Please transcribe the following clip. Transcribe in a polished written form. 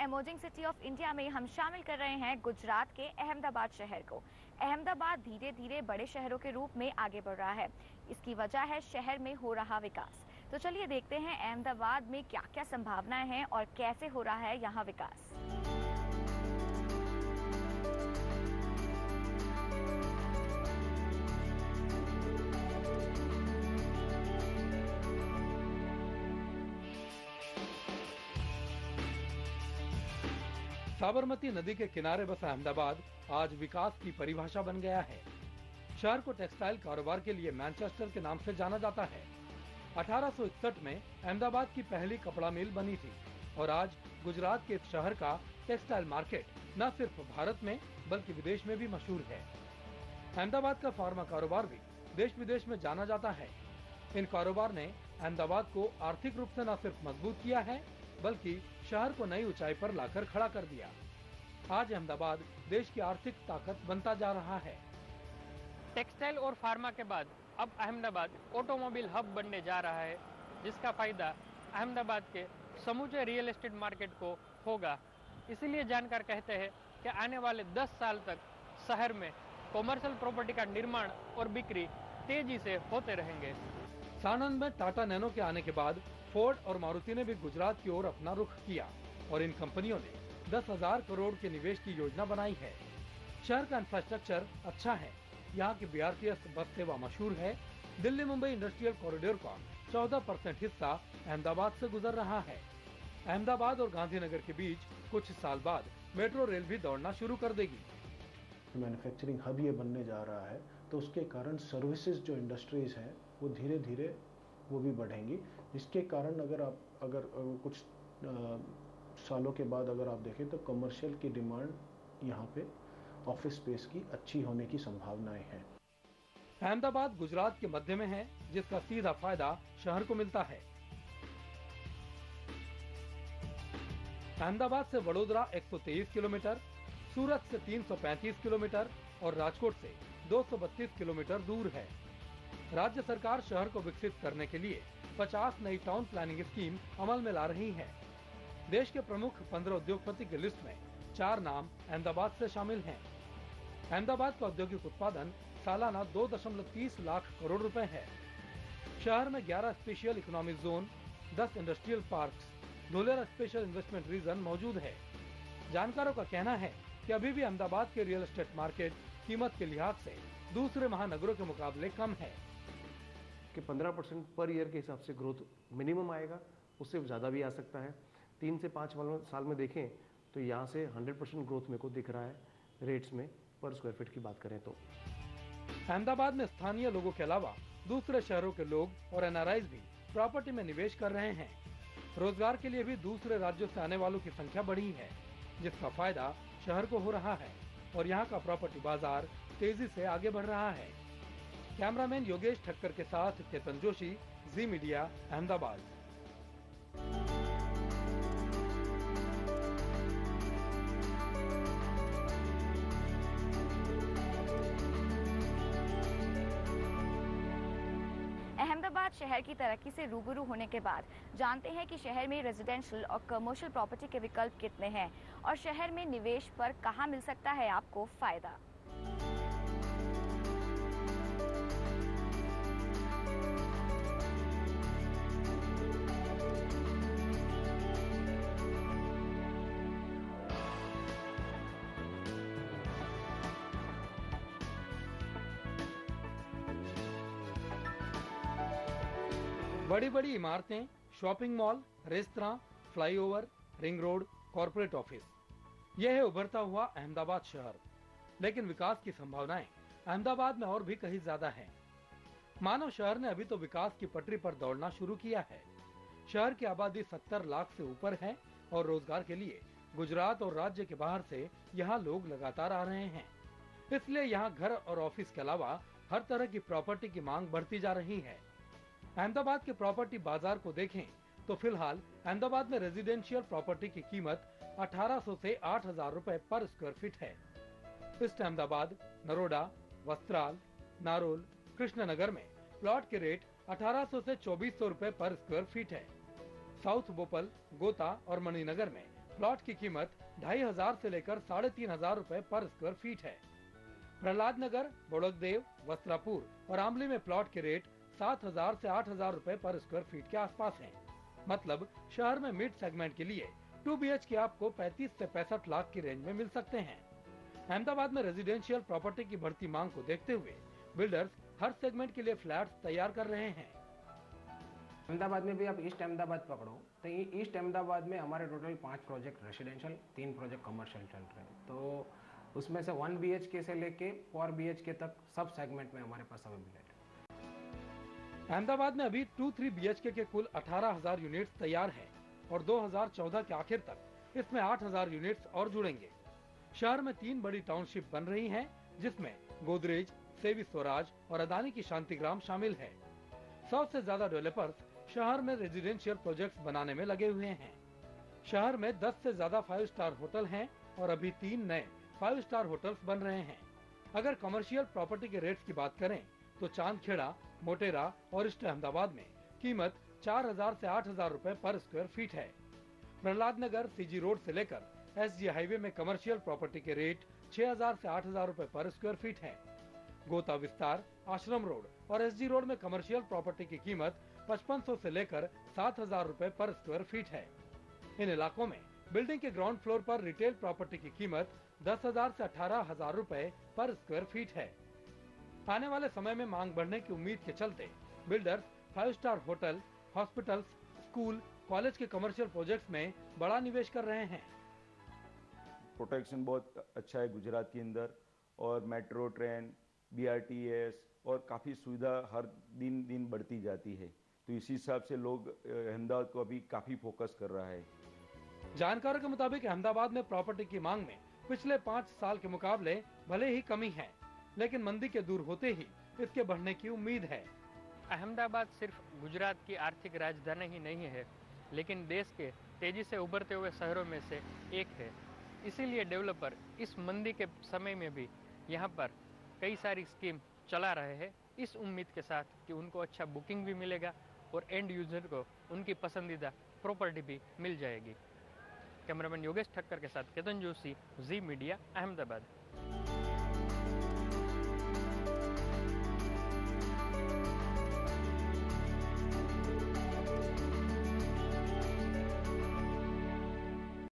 Emerging city of India में हम शामिल कर रहे हैं गुजरात के अहमदाबाद शहर को। अहमदाबाद धीरे धीरे बड़े शहरों के रूप में आगे बढ़ रहा है। इसकी वजह है शहर में हो रहा विकास। तो चलिए देखते हैं अहमदाबाद में क्या क्या संभावनाएं हैं और कैसे हो रहा है यहाँ विकास। साबरमती नदी के किनारे बसा अहमदाबाद आज विकास की परिभाषा बन गया है। शहर को टेक्सटाइल कारोबार के लिए मैनचेस्टर के नाम से जाना जाता है। 1861 में अहमदाबाद की पहली कपड़ा मिल बनी थी और आज गुजरात के इस शहर का टेक्सटाइल मार्केट न सिर्फ भारत में बल्कि विदेश में भी मशहूर है। अहमदाबाद का फार्मा कारोबार भी देश विदेश में जाना जाता है। इन कारोबार ने अहमदाबाद को आर्थिक रूप से न सिर्फ मजबूत किया है बल्कि शहर को नई ऊंचाई पर लाकर खड़ा कर दिया। आज अहमदाबाद देश की आर्थिक ताकत बनता जा रहा है। टेक्सटाइल और फार्मा के बाद अब अहमदाबाद ऑटोमोबाइल हब बनने जा रहा है, जिसका फायदा अहमदाबाद के समूचे रियल एस्टेट मार्केट को होगा। इसीलिए जानकार कहते हैं कि आने वाले 10 साल तक शहर में कॉमर्शियल प्रॉपर्टी का निर्माण और बिक्री तेजी से होते रहेंगे। सानंद में टाटा नैनो के आने के बाद फोर्ड और मारुति ने भी गुजरात की ओर अपना रुख किया और इन कंपनियों ने 10,000 करोड़ के निवेश की योजना बनाई है। शहर का इंफ्रास्ट्रक्चर अच्छा है। यहाँ की BRTS बस सेवा मशहूर है। दिल्ली मुंबई इंडस्ट्रियल कॉरिडोर का 14% हिस्सा अहमदाबाद से गुजर रहा है। अहमदाबाद और गांधीनगर के बीच कुछ साल बाद मेट्रो रेल भी दौड़ना शुरू कर देगी। मैन्युफैक्चरिंग हब ये बनने जा रहा है तो उसके कारण सर्विसेज जो इंडस्ट्रीज हैं वो धीरे धीरे वो भी बढ़ेंगी, जिसके कारण अगर कुछ सालों के बाद अगर आप देखें तो कमर्शियल की डिमांड यहाँ पे ऑफिस स्पेस की अच्छी होने की संभावनाएं हैं। अहमदाबाद गुजरात के मध्य में है, जिसका सीधा फायदा शहर को मिलता है। अहमदाबाद से वडोदरा 123 किलोमीटर, सूरत से 335 किलोमीटर और राजकोट से 232 किलोमीटर दूर है। राज्य सरकार शहर को विकसित करने के लिए 50 नई टाउन प्लानिंग स्कीम अमल में ला रही है। देश के प्रमुख 15 उद्योगपति की लिस्ट में 4 नाम अहमदाबाद से शामिल हैं। अहमदाबाद का औद्योगिक उत्पादन सालाना 2.30 लाख करोड़ रुपए है। शहर में 11 special economic zone, 10 industrial parks, Dholera special investment region मौजूद है। जानकारों का कहना है कि अभी भी अहमदाबाद के रियल एस्टेट मार्केट कीमत के लिहाज से दूसरे महानगरों के मुकाबले कम है। कि 15% पर ईयर के हिसाब से ग्रोथ मिनिमम आएगा, उससे ज़्यादा भी आ सकता है। 3 से 5 साल में देखें तो यहाँ से 100% ग्रोथ मेरे को दिख रहा है रेट्स में, पर स्क्वायर फीट की बात करें तो। अहमदाबाद में स्थानीय लोगों के अलावा दूसरे शहरों के लोग और NRIs भी प्रॉपर्टी में निवेश कर रहे हैं। रोजगार के लिए भी दूसरे राज्यों से आने वालों की संख्या बढ़ी है, जिसका फायदा शहर को हो रहा है और यहाँ का प्रॉपर्टी बाजार तेजी से आगे बढ़ रहा है। कैमरामैन योगेश ठक्कर के साथ केतन जोशी, जी मीडिया, अहमदाबाद। अहमदाबाद शहर की तरक्की से रूबरू होने के बाद जानते हैं कि शहर में रेजिडेंशियल और कमर्शियल प्रॉपर्टी के विकल्प कितने हैं और शहर में निवेश पर कहां मिल सकता है आपको फायदा। बड़ी बड़ी इमारतें, shopping mall, restaurant, flyover, ring road, corporate office, यह है उभरता हुआ अहमदाबाद शहर। लेकिन विकास की संभावनाएं अहमदाबाद में और भी कहीं ज्यादा हैं। मानव शहर ने अभी तो विकास की पटरी पर दौड़ना शुरू किया है। शहर की आबादी 70 लाख से ऊपर है और रोजगार के लिए गुजरात और राज्य के बाहर से यहाँ लोग लगातार आ रहे हैं। इसलिए यहाँ घर और ऑफिस के अलावा हर तरह की प्रॉपर्टी की मांग बढ़ती जा रही है। अहमदाबाद के प्रॉपर्टी बाजार को देखें तो फिलहाल अहमदाबाद में रेजिडेंशियल प्रॉपर्टी की कीमत 1800 से 8000 रुपए पर स्क्वायर फीट है। ईस्ट अहमदाबाद, नरोडा, वस्त्राल, नारोल, कृष्णनगर में प्लॉट के रेट 1800 से 2400 रुपए पर स्क्वायर फीट है। साउथ बोपल, गोता और मणिनगर में प्लॉट की कीमत 2500 से लेकर 3500 रुपए पर स्क्वायर फीट है। प्रहलाद नगर, बोड़कदेव, वस्त्रापुर और आमली में प्लॉट के रेट 7000 से 8000 रुपए पर स्क्वायर फीट के आसपास हैं। मतलब शहर में मिड सेगमेंट के लिए 2 BHK आपको 35 से 65 लाख की रेंज में मिल सकते हैं। अहमदाबाद में रेजिडेंशियल प्रॉपर्टी की बढ़ती मांग को देखते हुए बिल्डर्स हर सेगमेंट के लिए फ्लैट्स तैयार कर रहे हैं। अहमदाबाद में भी आप ईस्ट अहमदाबाद पकड़ो तो ये ईस्ट अहमदाबाद में हमारे total 5 project residential, 3 project commercial चल रहे हैं। तो उसमें से 1 BHK से लेके 4 BHK तक सब सेगमेंट में हमारे पास अवेलेबल है। अहमदाबाद में अभी 2-3 BHK के कुल 18,000 यूनिट्स तैयार हैं और 2014 के आखिर तक इसमें 8,000 यूनिट्स और जुड़ेंगे। शहर में 3 बड़ी टाउनशिप बन रही हैं, जिसमें गोदरेज, सेवी स्वराज और अदानी की शांतिग्राम शामिल है। 100 से ज्यादा डेवलपर्स शहर में रेजिडेंशियल प्रोजेक्ट्स बनाने में लगे हुए हैं। शहर में 10 से ज्यादा 5 स्टार होटल हैं और अभी 3 नए 5 स्टार होटल्स बन रहे हैं। अगर कमर्शियल प्रॉपर्टी के रेट्स की बात करें तो चांदखेड़ा, मोटेरा और ईस्ट अहमदाबाद में कीमत 4000 से 8000 रुपए पर स्क्वायर फीट है। प्रहलाद नगर, सीजी रोड से लेकर SG हाईवे में कमर्शियल प्रॉपर्टी के रेट 6000 से 8000 रुपए पर स्क्वायर फीट है। गोता विस्तार, आश्रम रोड और SG रोड में कमर्शियल प्रॉपर्टी की कीमत 5500 से लेकर 7000 रुपए पर स्क्वायर फीट है। इन इलाकों में बिल्डिंग के ग्राउंड फ्लोर पर रिटेल प्रॉपर्टी की कीमत 10,000 से 18,000 रुपए पर स्क्वायर फीट है। आने वाले समय में मांग बढ़ने की उम्मीद के चलते builders 5 star hotel, hospitals, school, college के कमर्शियल प्रोजेक्ट्स में बड़ा निवेश कर रहे हैं। प्रोटेक्शन बहुत अच्छा है गुजरात के अंदर और मेट्रो ट्रेन, BRTS और काफ़ी सुविधा हर दिन बढ़ती जाती है। तो इसी हिसाब से लोग अहमदाबाद को अभी काफ़ी फोकस कर रहा है। जानकारों के मुताबिक अहमदाबाद में प्रॉपर्टी की मांग में पिछले 5 साल के मुकाबले भले ही कमी है, लेकिन मंदी के दूर होते ही इसके बढ़ने की उम्मीद है। अहमदाबाद सिर्फ गुजरात की आर्थिक राजधानी ही नहीं है, लेकिन देश के तेजी से उभरते हुए शहरों में से एक है। इसीलिए डेवलपर इस मंदी के समय में भी यहाँ पर कई सारी स्कीम चला रहे हैं, इस उम्मीद के साथ कि उनको अच्छा बुकिंग भी मिलेगा और एंड यूजर को उनकी पसंदीदा प्रॉपर्टी भी मिल जाएगी। कैमरामैन योगेश ठक्कर के साथ केतन जोशी, जी मीडिया, अहमदाबाद।